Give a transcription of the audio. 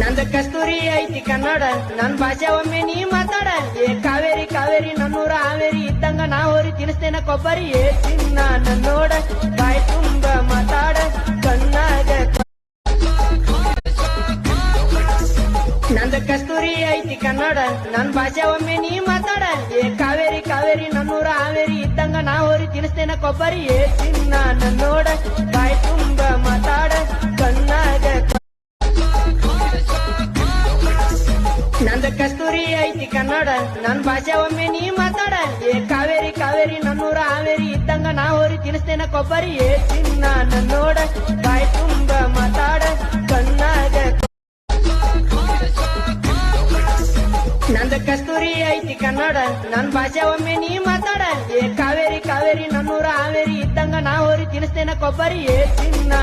ನಂದ ಕಸ್ತೂರಿ ಐತಿ ಕನ್ನಡ ನನ್ ಭಾಷೆ ಒಮ್ಮೆ ನೀ ಮಾತಾಡ ಏ ಕಾವೇರಿ ಕಾವೇರಿ ನನ್ನೂರ ಹಾವೇರಿ ಇದ್ದಂಗ ನಾ ಹೋರಿ ತಿನ್ಸ್ತೇನ ಕೊಬ್ಬರಿ ಏ ಚಿನ್ನ ನನ್ನೋಡ ಬಾಯ್ ತುಂಬ ಮಾತಾಡ ಕಣ್ಣಾಗ ನಂದ ಕಸ್ತೂರಿ ಐತಿ ಕನ್ನಡ ನನ್ ಭಾಷೆ ಒಮ್ಮೆ ನೀ ಮಾತಾಡ ಏ ಕಾವೇರಿ ಕಾವೇರಿ ನನ್ನೂರ ಹಾವೇರಿ ಇದ್ದಂಗ ನಾ ಹೋರಿ ತಿನ್ಸ್ತೇನ ಕೊಬ್ಬರಿ ಏ ಚಿನ್ನ ನನ್ನೋಡ ಬಾಯ್ ತುಂಬ ಮಾತಾಡ ಕಣ್ಣಾಗ ನಂದ ಕಸ್ತೂರಿ ಐತಿ ಕನ್ನಡ ನನ್ ಭಾಷೆ ಒಮ್ಮೆ ನೀ ಮಾತಾಡ ಏ ಕಾವೇರಿ ಕಾವೇರಿ ನನ್ನೂರ ಹಾವೇರಿ ಇದ್ದಂಗ ನಾ ಹೋರಿ ತಿನ್ಸ್ತೇನ ಕೊಬ್ಬರಿ ಏ ಚಿನ್ನ ನನ್ನೋಡ ಬಾಯ್ ತುಂಬ ಮಾತಾಡ ಕಣ್ಣಾಗ ನಂದ ಕಸ್ತೂರಿ ಐತಿ ಕನ್ನಡ ನನ್ ಭಾಷೆ ಒಮ್ಮೆ ನೀ ಮಾತಾಡ ಏ ಕಾವೇರಿ ಕಾವೇರಿ ನನ್ನೂರ ಹಾವೇರಿ ಇದ್ದಂಗ ನಾ ಹೋರಿ ತಿನ್ಸ್ತೇನ ಕೊಬ್ಬರಿ ಏ ಚಿನ್ನ